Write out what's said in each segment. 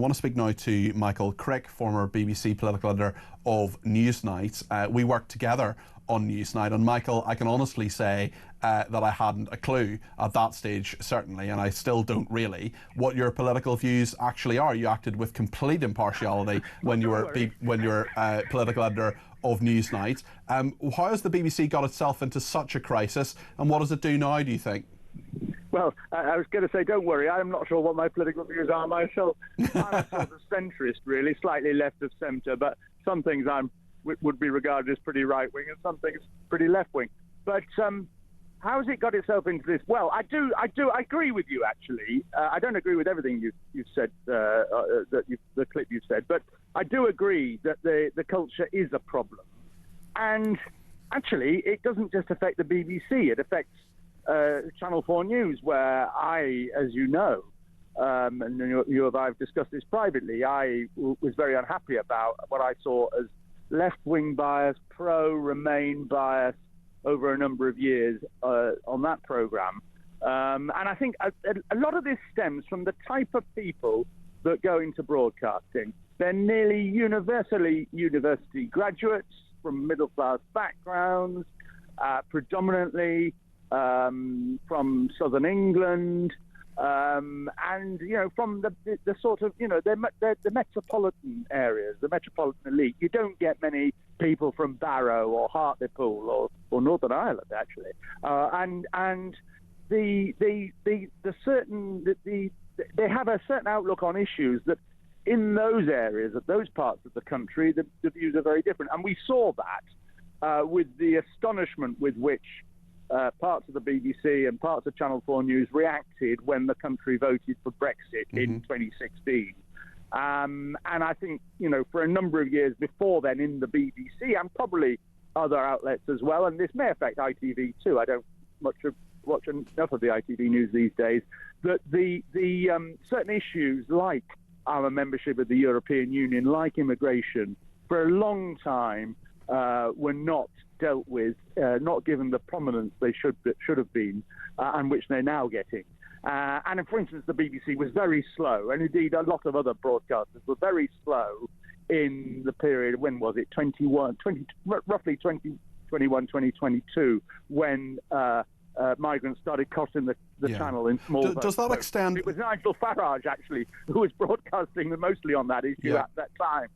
want to speak now to Michael Crick, former BBC political editor of Newsnight. We worked together on Newsnight, and Michael, I can honestly say that I hadn't a clue at that stage, certainly, and I still don't really, what your political views actually are. You acted with complete impartiality when you were political editor of Newsnight. How has the BBC got itself into such a crisis, and what does it do now, do you think? Well, I was going to say, don't worry, I'm not sure what my political views are myself. I'm a sort of centrist, really, slightly left of centre, but some things would be regarded as pretty right-wing and some things pretty left-wing. But how has it got itself into this? Well, I agree with you, actually. I don't agree with everything you've said, the clip you've said, but I do agree that the culture is a problem. And actually, it doesn't just affect the BBC, it affects Channel 4 News, where I, as you know, and you and I have discussed this privately, I was very unhappy about what I saw as left-wing bias, pro-Remain bias over a number of years on that programme. And I think a lot of this stems from the type of people that go into broadcasting. They're nearly universally university graduates from middle-class backgrounds, predominantly from southern England, and from the sort of the metropolitan areas, the metropolitan elite. You don't get many people from Barrow or Hartlepool or Northern Ireland, actually, and they have a certain outlook on issues that in those areas, at those parts of the country, the views are very different, and we saw that with the astonishment with which parts of the BBC and parts of Channel 4 News reacted when the country voted for Brexit in 2016. And I think, for a number of years before then in the BBC and probably other outlets as well, and this may affect ITV too, I don't watch enough of the ITV news these days, that the certain issues like our membership of the European Union, like immigration, for a long time were not dealt with, not given the prominence they should have been, and which they're now getting. And for instance, the BBC was very slow, and indeed a lot of other broadcasters were very slow in the period, when was it, roughly 2021, 2022, when migrants started costing the channel in small votes. Does that extend? It was Nigel Farage, actually, who was broadcasting mostly on that issue at that time.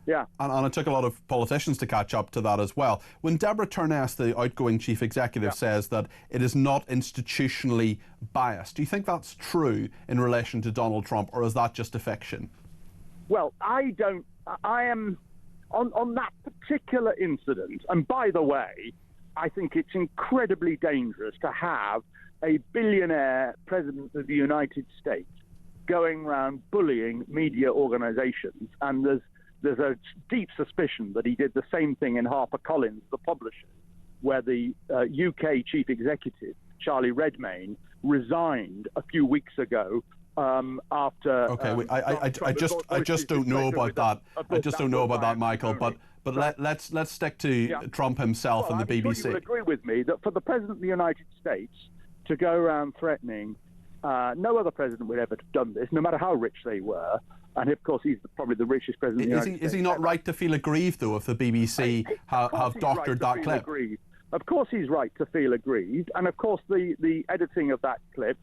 Yeah. And it took a lot of politicians to catch up to that as well. When Deborah Turness, the outgoing chief executive, says that it is not institutionally biased, do you think that's true in relation to Donald Trump, or is that just a fiction? Well, I am, on that particular incident, and by the way, I think it's incredibly dangerous to have a billionaire president of the United States going around bullying media organizations, and there's a deep suspicion that he did the same thing in HarperCollins, the publisher, where the UK chief executive, Charlie Redmayne, resigned a few weeks ago after. Okay, I just don't know about that. I just don't know about that, Michael. But let's stick to Trump himself and the BBC. Sure you would agree with me that for the president of the United States to go around threatening, no other president would ever have done this, no matter how rich they were. And of course, he's probably the richest president of the United States. Is he not right to feel aggrieved, though, if the BBC have doctored that clip? Of course he's right to feel aggrieved. And of course, the editing of that clip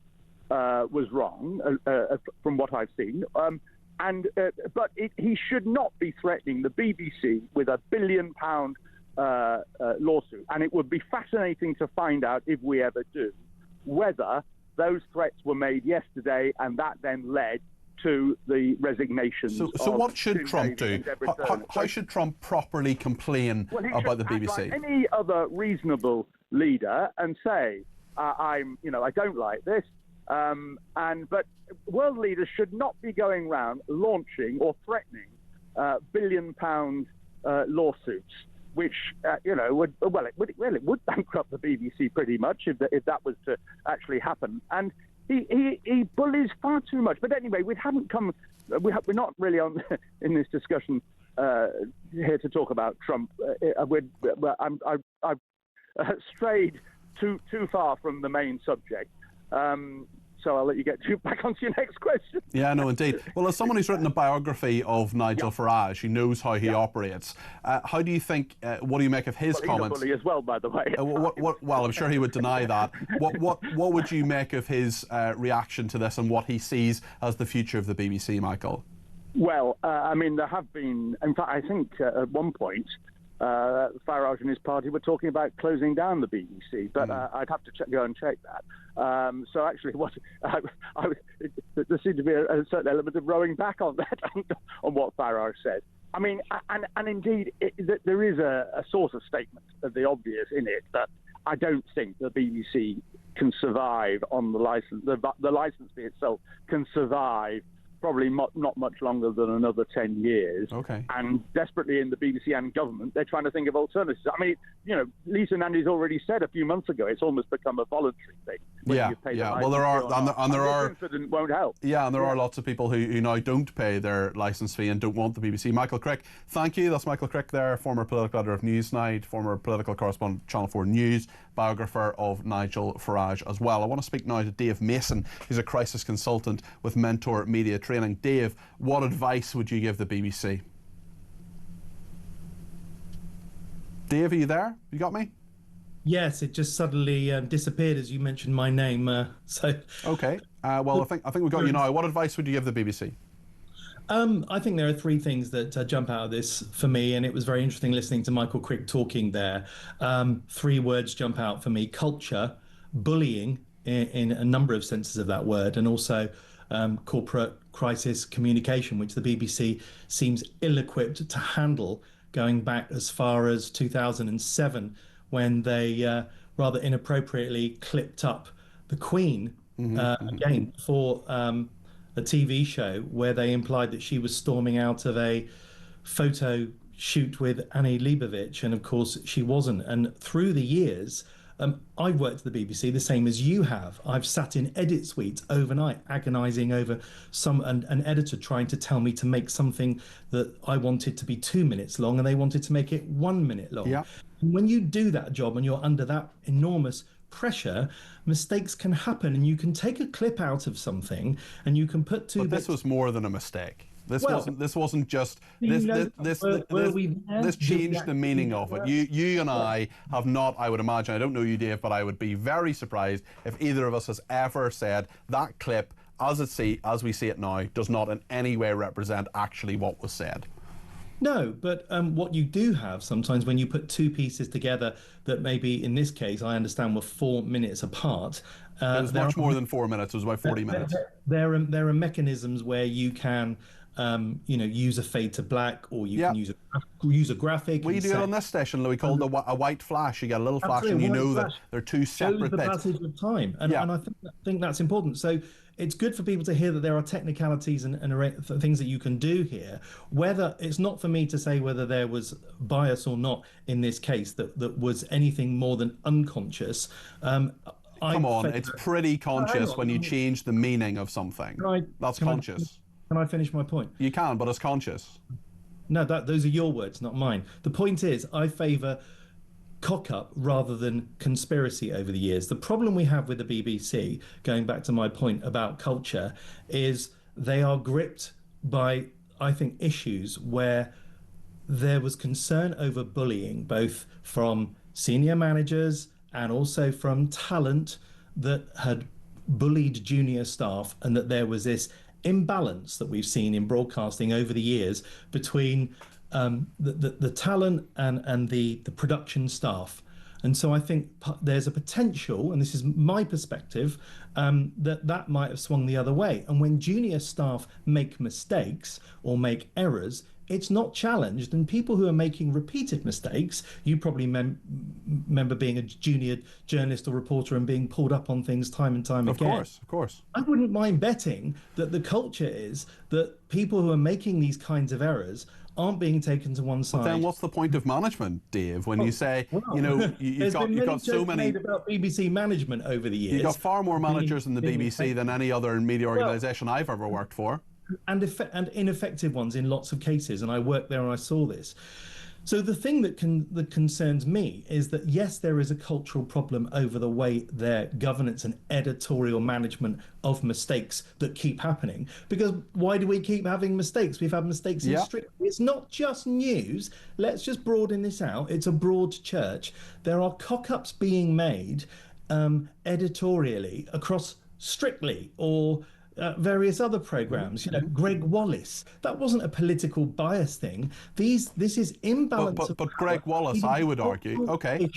was wrong, from what I've seen. But he should not be threatening the BBC with a £1 billion lawsuit. And it would be fascinating to find out, if we ever do, whether those threats were made yesterday and that then led to the resignations. So what should Trump do? How should Trump properly complain about the BBC? Like any other reasonable leader, and say, I don't like this. But world leaders should not be going around launching or threatening £1 billion lawsuits, which it would bankrupt the BBC pretty much if that was to actually happen. And he bullies far too much. But anyway, we're not really on in this discussion here to talk about Trump. I've strayed too far from the main subject. so I'll let you get back onto your next question. Yeah, no, indeed. Well, as someone who's written a biography of Nigel Farage, who knows how he operates, how do you think? What do you make of his comments? He's a bully as well, by the way. Well, I'm sure he would deny that. What would you make of his reaction to this and what he sees as the future of the BBC, Michael? Well, I mean, there have been. In fact, I think at one point, Farage and his party were talking about closing down the BBC, but I'd have to go and check that. So actually, there seemed to be a certain element of rowing back on that, on what Farage said. I mean, and indeed, there is a sort of statement of the obvious in it that I don't think the BBC can survive on the license. The license fee itself can survive probably not much longer than another 10 years. Okay. And desperately in the BBC and government, they're trying to think of alternatives. I mean, you know, Lisa Nandy's already said a few months ago, it's almost become a voluntary thing. Yeah. Well, there are, and there are, incident won't help. Yeah, and there are lots of people who now don't pay their licence fee and don't want the BBC. Michael Crick, thank you. That's Michael Crick there, former political editor of Newsnight, former political correspondent Channel 4 News, biographer of Nigel Farage as well. I want to speak now to Dave Mason, who's a crisis consultant with Mentor Media Training. Dave, what advice would you give the BBC? Dave, are you there? You got me? Yes, it just suddenly disappeared as you mentioned my name. Okay. Well, I think we've got you now. What advice would you give the BBC? I think there are three things that jump out of this for me, and it was very interesting listening to Michael Crick talking there. Three words jump out for me: culture, bullying in a number of senses of that word, and also corporate crisis communication, which the BBC seems ill-equipped to handle, going back as far as 2007, when they rather inappropriately clipped up the Queen again for a TV show where they implied that she was storming out of a photo shoot with Annie Leibovitz, and of course she wasn't. And through the years, I've worked at the BBC the same as you have. I've sat in edit suites overnight, agonising over an editor trying to tell me to make something that I wanted to be 2 minutes long, and they wanted to make it 1 minute long. Yeah. And when you do that job and you're under that enormous pressure, mistakes can happen, and you can take a clip out of something and you can put two. But this was more than a mistake. This wasn't just this changed the meaning of it. You and I have not, I would imagine, I don't know you, Dave, but I would be very surprised if either of us has ever said that clip, as we see it now, does not in any way represent actually what was said. No, but what you do have sometimes when you put two pieces together that maybe in this case I understand were 4 minutes apart. It was much more than 4 minutes. It was about 40 minutes. There are mechanisms where you can use a fade to black, or you can use a graphic. We do it on this station, Louis, called a white flash. You get a little flash, and you know that they're two separate bits. The passage of time, and I think that's important. So it's good for people to hear that there are technicalities and things that you can do here. Whether it's not for me to say whether there was bias or not in this case that was anything more than unconscious. Come on, it's pretty conscious when you change the meaning of something. That's conscious. Can I finish my point? You can, but it's conscious. No, those are your words, not mine. The point is, I favour cock-up rather than conspiracy over the years. The problem we have with the BBC, going back to my point about culture, is they are gripped by, I think, issues where there was concern over bullying, both from senior managers and also from talent that had bullied junior staff, and that there was this imbalance that we've seen in broadcasting over the years between the talent and the production staff. And so I think there's a potential, and this is my perspective, that might have swung the other way. And when junior staff make mistakes or make errors, it's not challenged. And people who are making repeated mistakes, you probably remember being a junior journalist or reporter and being pulled up on things time and time again. Of course. I wouldn't mind betting that the culture is that people who are making these kinds of errors aren't being taken to one side. But then what's the point of management, Dave, when you say, you've got so many... made about BBC management over the years. You've got far more managers in the BBC than any other media organisation I've ever worked for. And ineffective ones in lots of cases, and I worked there and I saw this. So the thing that concerns me is that, yes, there is a cultural problem over the way their governance and editorial management of mistakes that keep happening. Because why do we keep having mistakes? We've had mistakes in Yeah. Strictly. It's not just news. Let's just broaden this out. It's a broad church. There are cock-ups being made editorially across Strictly or various other programs. Greg Wallace. That wasn't a political bias thing. This is imbalance. But Greg Wallace, I would argue, okay,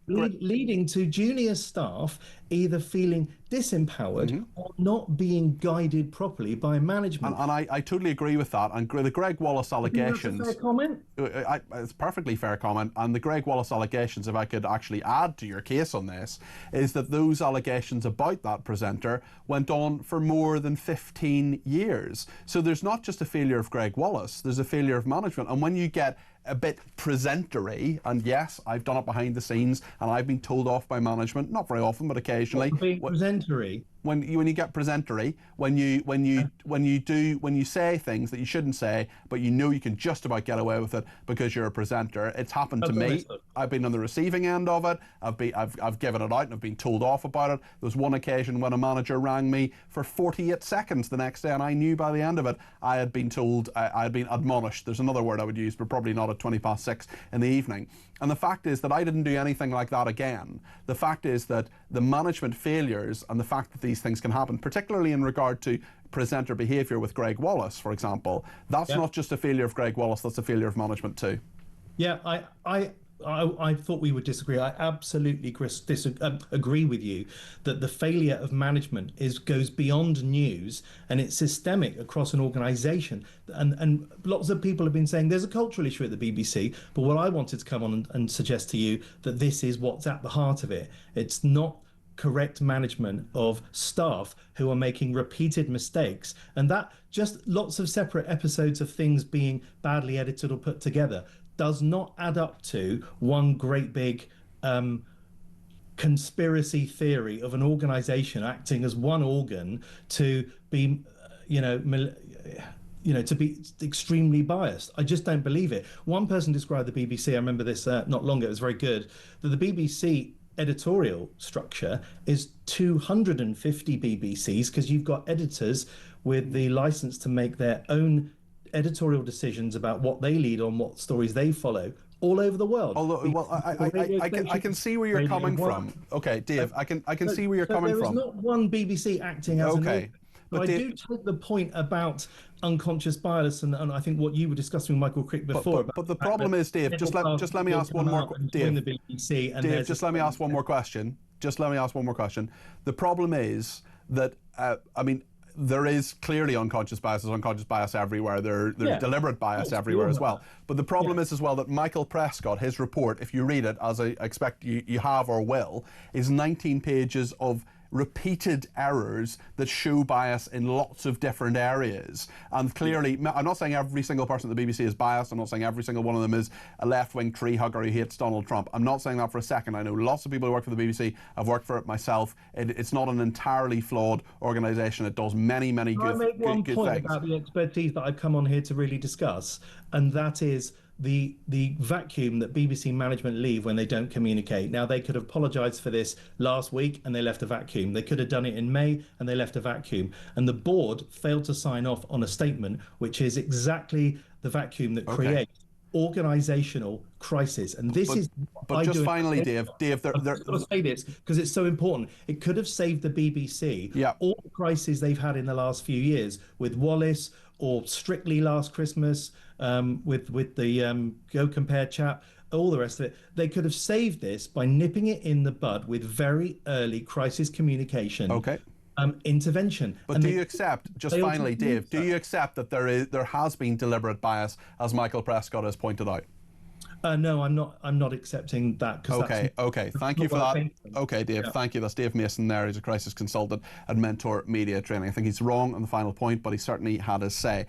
leading to junior staff either feeling disempowered or not being guided properly by management. And I totally agree with that. And the Greg Wallace allegations. That's a fair comment. It's a perfectly fair comment. And the Greg Wallace allegations, if I could actually add to your case on this, is that those allegations about that presenter went on for more than 15 years. So there's not just a failure of Greg Wallace, there's a failure of management. And when you get a bit presentery, and yes, I've done it behind the scenes, and I've been told off by management, not very often, but occasionally. Being presentery. When you get presentery, when you say things that you shouldn't say, but you know you can just about get away with it because you're a presenter. It's happened to me. I've been on the receiving end of it. I've given it out and I've been told off about it. There was one occasion when a manager rang me for 48 seconds the next day, and I knew by the end of it I had been told, I had been admonished. There's another word I would use, but probably not at 6:20 in the evening. And the fact is that I didn't do anything like that again. The fact is that the management failures and the fact that these things can happen, particularly in regard to presenter behaviour with Greg Wallace, for example, that's not just a failure of Greg Wallace, that's a failure of management too. Yeah, I thought we would disagree. I absolutely agree with you that the failure of management goes beyond news and it's systemic across an organisation. And lots of people have been saying there's a cultural issue at the BBC, but what I wanted to come on and suggest to you that this is what's at the heart of it. It's not correct management of staff who are making repeated mistakes, and that just lots of separate episodes of things being badly edited or put together does not add up to one great big conspiracy theory of an organization acting as one organ to be to be extremely biased. I just don't believe it. One person described the BBC, I remember this not long ago, it was very good, that the BBC editorial structure is 250 BBCs because you've got editors with the license to make their own editorial decisions about what they lead on, what stories they follow all over the world. Although, well, I can see where you're coming from. Okay, Dave, I can see where you're coming from. There is not one BBC acting as an organ. But I do take the point about unconscious bias, and I think what you were discussing with Michael Crick before. But the problem is, Dave, just let me ask one more. Dave, just let me ask one more question. The problem is that there is clearly unconscious bias. There's unconscious bias everywhere. There's deliberate bias everywhere as well. But the problem is as well that Michael Prescott, his report, if you read it, as I expect you have or will, is 19 pages of repeated errors that show bias in lots of different areas. And clearly, I'm not saying every single person at the BBC is biased. I'm not saying every single one of them is a left-wing tree hugger who hates Donald Trump. I'm not saying that for a second. I know lots of people who work for the BBC. I've worked for it myself. It's not an entirely flawed organisation. It does many good things. I make one point about the expertise that I've come on here to really discuss, and that is the vacuum that BBC management leave when they don't communicate. Now, they could have apologised for this last week and they left a vacuum. They could have done it in May and they left a vacuum. And the board failed to sign off on a statement, which is exactly the vacuum that creates organisational crisis. And this is... But just finally, Dave, I've got to say this because it's so important. It could have saved the BBC all the crises they've had in the last few years with Wallace or Strictly last Christmas, with the Go Compare chap, all the rest of it. They could have saved this by nipping it in the bud with very early crisis communication. Intervention. But do you accept, just finally, Dave, do you accept that there has been deliberate bias, as Michael Prescott has pointed out? No, I'm not accepting that. Okay. Thank you for that. Okay, Dave, thank you. That's Dave Mason there. He's a crisis consultant at Mentor Media Training. I think he's wrong on the final point, but he certainly had his say.